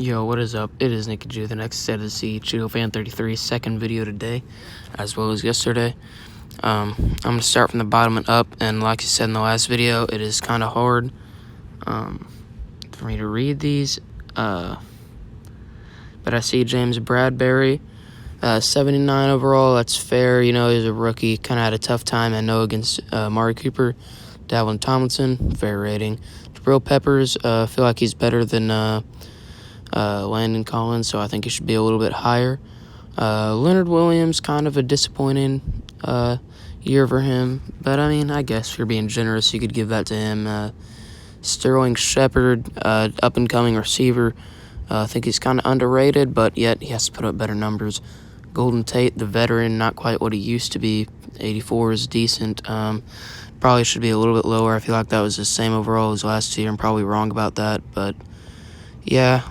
Yo, what is up? It is Nick Jew, the next set of the Cheeto Fan 33, second video today, as well as yesterday. I'm going to start from the bottom and up, and like I said in the last video, it is kind of hard for me to read these, but I see James Bradbury, 79 overall, that's fair, you know, he's a rookie, kind of had a tough time, I know, against Mari Cooper. Dalvin Tomlinson, fair rating. Jabril Peppers, feel like he's better than Landon Collins, so I think he should be a little bit higher. Leonard Williams, kind of a disappointing year for him, but I mean, I guess if you're being generous, you could give that to him. Sterling Shepard, up-and-coming receiver, I think he's kind of underrated, but yet he has to put up better numbers. Golden Tate, the veteran, not quite what he used to be. 84 is decent. Probably should be a little bit lower. I feel like that was the same overall as last year. I'm probably wrong about that, but yeah.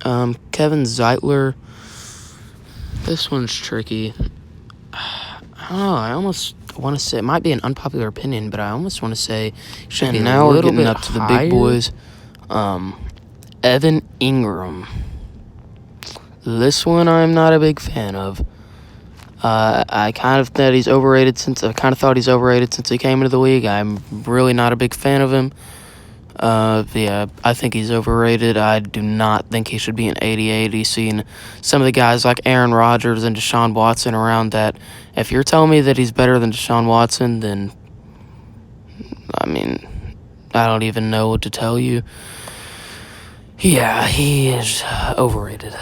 Kevin Zeitler, this one's tricky. I don't know, I almost want to say, it might be an unpopular opinion, but I almost want to say should be now a little bit up to the big boys. Evan Ingram. This one I'm not a big fan of. I kind of thought he's overrated since he came into the league. I'm really not a big fan of him. Yeah, I think he's overrated. I do not think he should be an 88. He's seen some of the guys like Aaron Rodgers and Deshaun Watson around that. If you're telling me that he's better than Deshaun Watson, then, I mean, I don't even know what to tell you. Yeah, he is overrated.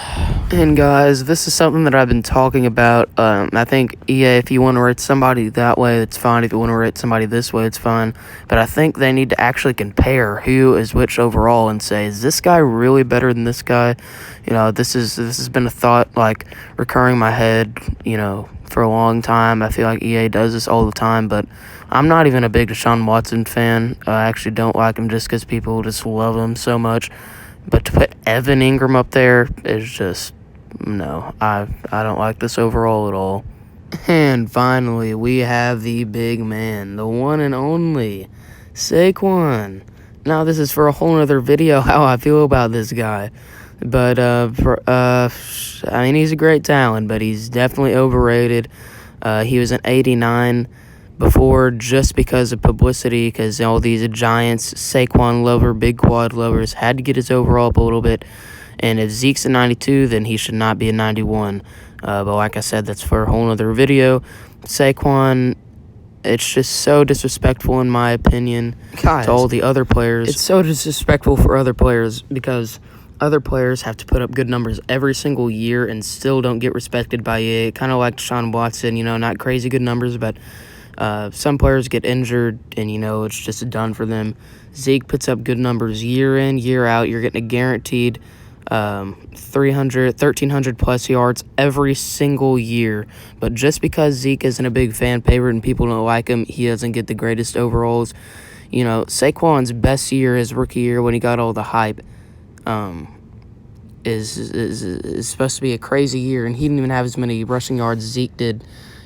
And guys, this is something that I've been talking about. I think EA, if you want to rate somebody that way, it's fine. If you want to rate somebody this way, it's fine. But I think they need to actually compare who is which overall and say, is this guy really better than this guy? You know, this has been a thought like recurring in my head, you know, for a long time. I feel like EA does this all the time, but I'm not even a big Deshaun Watson fan. I actually don't like him just because people just love him so much. But to put Evan Ingram up there is just, no, I don't like this overall at all. And finally, we have the big man, the one and only Saquan. Now, this is for a whole other video, how I feel about this guy. But, I mean, he's a great talent, but he's definitely overrated. He was an 89 before just because of publicity, because all these Giants, Saquon lover, big quad lovers had to get his overall up a little bit. And if Zeke's a 92, then he should not be a 91. But like I said, that's for a whole other video. Saquon, it's just so disrespectful in my opinion. Guys, to all the other players. It's so disrespectful for other players because other players have to put up good numbers every single year and still don't get respected by EA. Kind of like Deshaun Watson, you know, not crazy good numbers, but some players get injured, and, you know, it's just done for them. Zeke puts up good numbers year in, year out. You're getting a guaranteed 1,300+ yards every single year. But just because Zeke isn't a big fan favorite and people don't like him, he doesn't get the greatest overalls. You know, Saquon's best year, his rookie year, when he got all the hype, is supposed to be a crazy year, and he didn't even have as many rushing yards as Zeke did,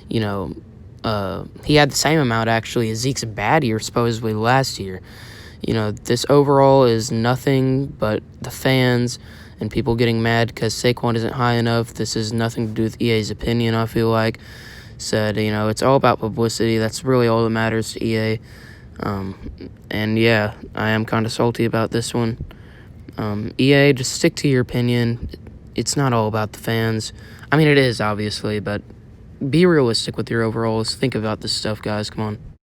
you know. He had the same amount, actually, as Zeke's bad year, supposedly, last year. You know, this overall is nothing but the fans and people getting mad because Saquon isn't high enough. This has nothing to do with EA's opinion, I feel like. Said, you know, it's all about publicity. That's really all that matters to EA. And, yeah, I am kind of salty about this one. EA, just stick to your opinion. It's not all about the fans. I mean, it is, obviously, but be realistic with your overalls. Think about this stuff, guys. Come on.